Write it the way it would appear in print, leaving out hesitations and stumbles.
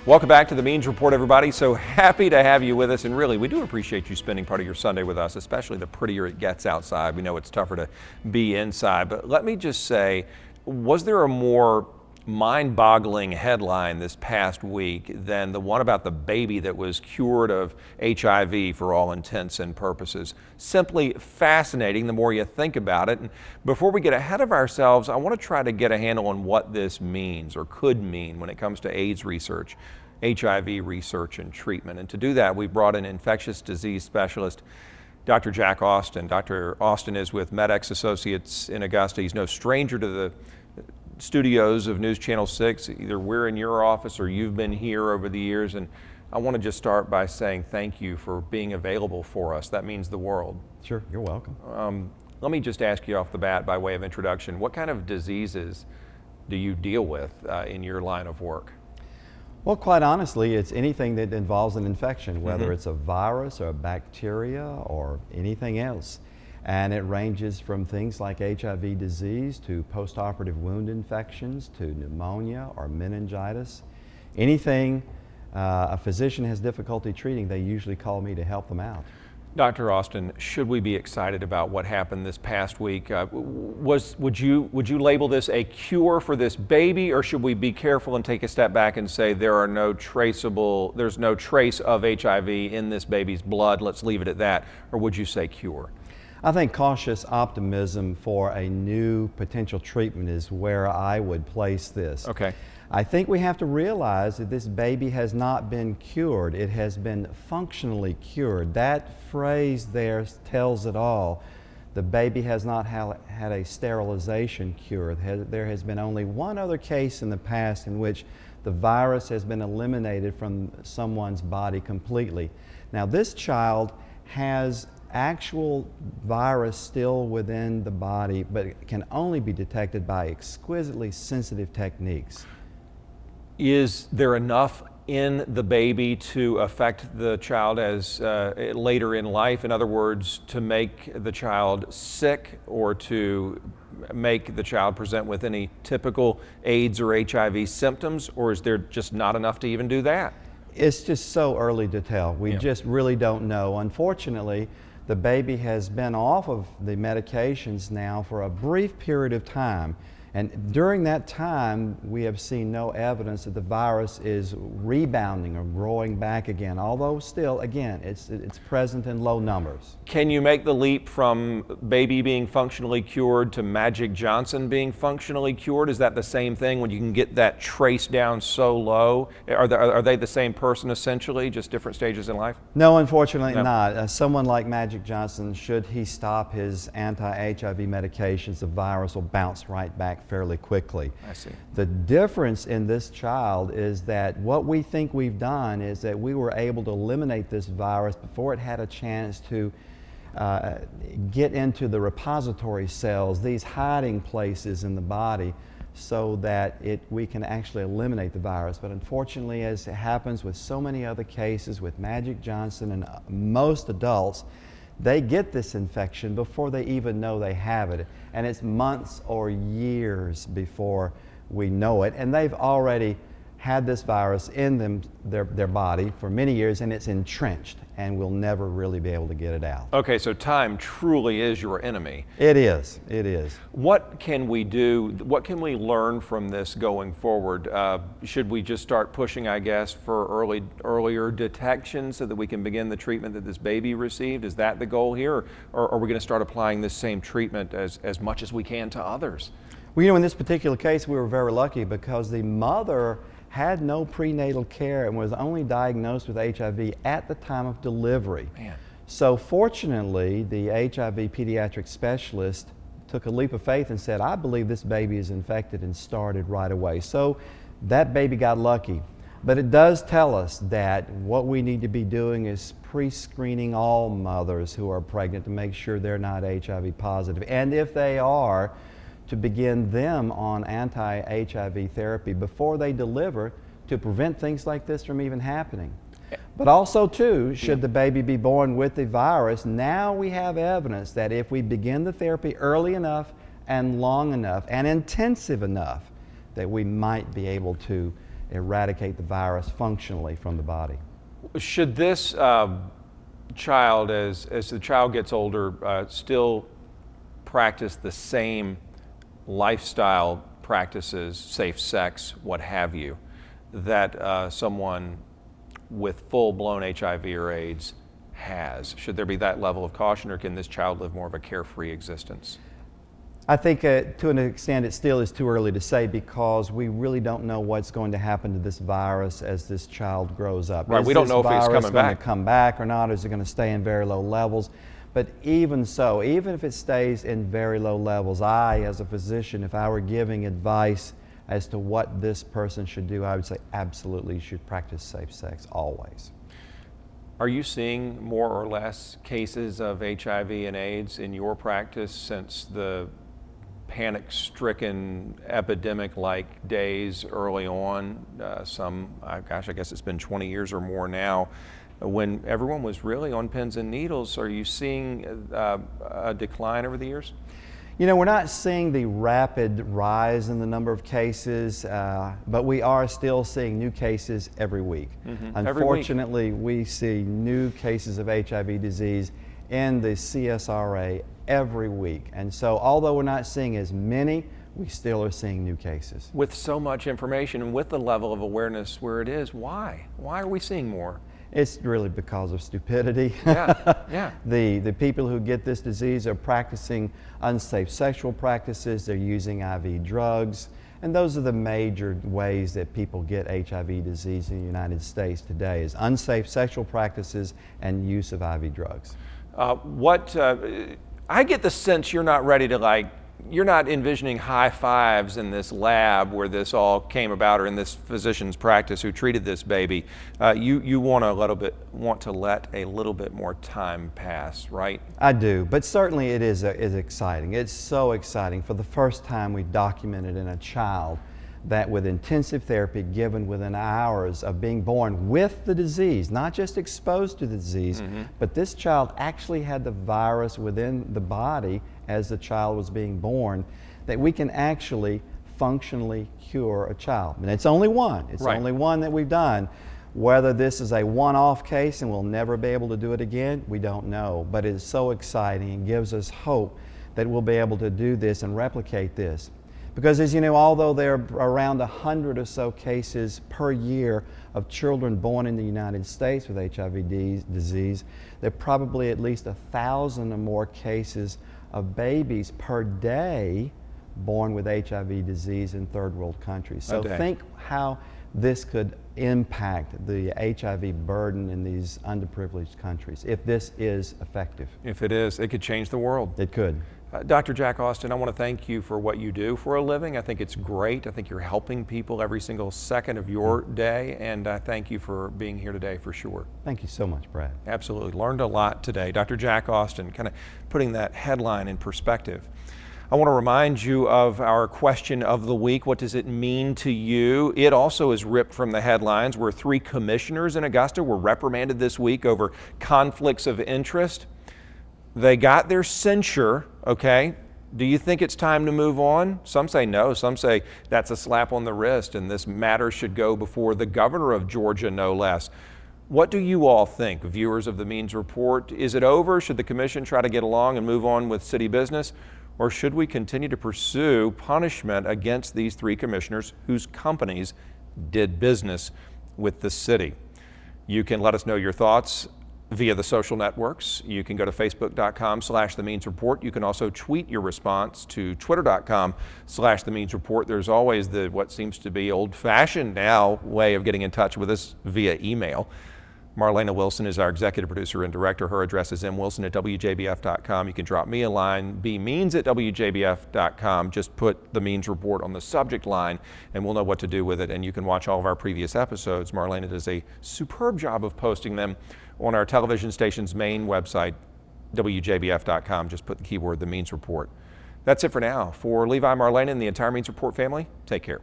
Welcome back to the Means Report, everybody. So happy to have you with us, and really, we do appreciate you spending part of your Sunday with us, especially the prettier it gets outside. We know it's tougher to be inside, but let me just say, was there a more mind-boggling headline this past week than the one about the baby that was cured of HIV for all intents and purposes? Simply fascinating the more you think about it. And before we get ahead of ourselves, I want to try to get a handle on what this means or could mean when it comes to AIDS research, HIV research and treatment. And to do that, we brought in infectious disease specialist Dr. Jack Austin. Dr. Austin is with MedX Associates in Augusta. He's no stranger to the studios of News Channel 6. Either we're in your office or you've been here over the years. And I want to just start by saying thank you for being available for us. That means the world. Sure, you're welcome. Let me just ask you off the bat by way of introduction, what kind of diseases do you deal with in your line of work? Well, quite honestly, it's anything that involves an infection, whether it's a virus or a bacteria or anything else. And it ranges from things like HIV disease to postoperative wound infections to pneumonia or meningitis. Anything a physician has difficulty treating, they usually call me to help them out. Dr. Austin, should we be excited about what happened this past week? Would you label this a cure for this baby, or should we be careful and take a step back and say there's no trace of HIV in this baby's blood, let's leave it at that, or would you say cure? I think cautious optimism for a new potential treatment is where I would place this. Okay. I think we have to realize that this baby has not been cured. It has been functionally cured. That phrase there tells it all. The baby has not had a sterilization cure. There has been only one other case in the past in which the virus has been eliminated from someone's body completely. Now, this child has actual virus still within the body, but it can only be detected by exquisitely sensitive techniques. Is there enough in the baby to affect the child as later in life? In other words, to make the child sick or to make the child present with any typical AIDS or HIV symptoms, or is there just not enough to even do that? It's just so early to tell. We just really don't know. Unfortunately, the baby has been off of the medications now for a brief period of time. And during that time, we have seen no evidence that the virus is rebounding or growing back again, although still, again, it's present in low numbers. Can you make the leap from baby being functionally cured to Magic Johnson being functionally cured? Is that the same thing when you can get that trace down so low? Are they the same person essentially, just different stages in life? No, unfortunately not. Someone like Magic Johnson, should he stop his anti-HIV medications, the virus will bounce right back fairly quickly. I see. The difference in this child is that what we think we've done is that we were able to eliminate this virus before it had a chance to get into the repository cells, these hiding places in the body, so that we can actually eliminate the virus. But unfortunately, as it happens with so many other cases with Magic Johnson and most adults, they get this infection before they even know they have it. And it's months or years before we know it. And they've already had this virus in their body for many years, and it's entrenched, and we'll never really be able to get it out. Okay, so time truly is your enemy. It is. It is. What can we do? What can we learn from this going forward? Should we just start pushing, I guess, for earlier detection so that we can begin the treatment that this baby received? Is that the goal here? Or are we going to start applying this same treatment as much as we can to others? Well, you know, in this particular case, we were very lucky because the mother had no prenatal care and was only diagnosed with HIV at the time of delivery. Man. So fortunately, the HIV pediatric specialist took a leap of faith and said, I believe this baby is infected, and started right away. So that baby got lucky. But it does tell us that what we need to be doing is pre-screening all mothers who are pregnant to make sure they're not HIV positive. And if they are, to begin them on anti-HIV therapy before they deliver, to prevent things like this from even happening. But also too, should the baby be born with the virus, now we have evidence that if we begin the therapy early enough and long enough and intensive enough, that we might be able to eradicate the virus functionally from the body. Should this child, as the child gets older, still practice the same lifestyle practices, safe sex, what have you, that someone with full-blown HIV or AIDS has? Should there be that level of caution, or can this child live more of a carefree existence? I think to an extent it still is too early to say, because we really don't know what's going to happen to this virus as this child grows up. Right, we don't know if it's coming back. Is this virus going to come back or not? Is it going to stay in very low levels? But even so, even if it stays in very low levels, I, as a physician, if I were giving advice as to what this person should do, I would say absolutely you should practice safe sex always. Are you seeing more or less cases of HIV and AIDS in your practice since the panic-stricken epidemic-like days early on? I guess it's been 20 years or more now, when everyone was really on pins and needles. Are you seeing a decline over the years? You know, we're not seeing the rapid rise in the number of cases, but we are still seeing new cases every week. Unfortunately, we see new cases of HIV disease in the CSRA every week. And so although we're not seeing as many, we still are seeing new cases. With so much information and with the level of awareness where it is, why? Why are we seeing more? It's really because of stupidity. Yeah. The people who get this disease are practicing unsafe sexual practices, they're using IV drugs, and those are the major ways that people get HIV disease in the United States today, is unsafe sexual practices and use of IV drugs. I get the sense you're not ready to you're not envisioning high fives in this lab where this all came about, or in this physician's practice who treated this baby. You want to let a little bit more time pass, right? I do, but certainly it is exciting. It's so exciting. For the first time, we documented in a child that with intensive therapy given within hours of being born with the disease, not just exposed to the disease, but this child actually had the virus within the body as the child was being born, that we can actually functionally cure a child. And it's only one. It's right. only one that we've done. Whether this is a one-off case and we'll never be able to do it again, we don't know. But it's so exciting and gives us hope that we'll be able to do this and replicate this. Because as you know, although there are around 100 or so cases per year of children born in the United States with HIV disease, there are probably at least 1,000 or more cases of babies per day born with HIV disease in third world countries. So think how this could impact the HIV burden in these underprivileged countries if this is effective. If it is, it could change the world. It could. Dr. Jack Austin, I want to thank you for what you do for a living. I think it's great. I think you're helping people every single second of your day, and I thank you for being here today for sure. Thank you so much, Brad. Absolutely. Learned a lot today. Dr. Jack Austin, kind of putting that headline in perspective. I want to remind you of our question of the week. What does it mean to you? It also is ripped from the headlines, where 3 commissioners in Augusta were reprimanded this week over conflicts of interest. They got their censure, okay? Do you think it's time to move on? Some say no. Some say that's a slap on the wrist and this matter should go before the governor of Georgia, no less. What do you all think, viewers of the Means Report? Is it over? Should the commission try to get along and move on with city business? Or should we continue to pursue punishment against these 3 commissioners whose companies did business with the city? You can let us know your thoughts via the social networks. You can go to facebook.com/themeansreport. You can also tweet your response to twitter.com/themeansreport. There's always what seems to be old-fashioned now way of getting in touch with us via email. Marlena Wilson is our executive producer and director. Her address is mwilson@wjbf.com. You can drop me a line, bmeans@wjbf.com. Just put the Means Report on the subject line and we'll know what to do with it. And you can watch all of our previous episodes. Marlena does a superb job of posting them on our television station's main website, wjbf.com. Just put the keyword, the Means Report. That's it for now. For Levi, Marlena, and the entire Means Report family, take care.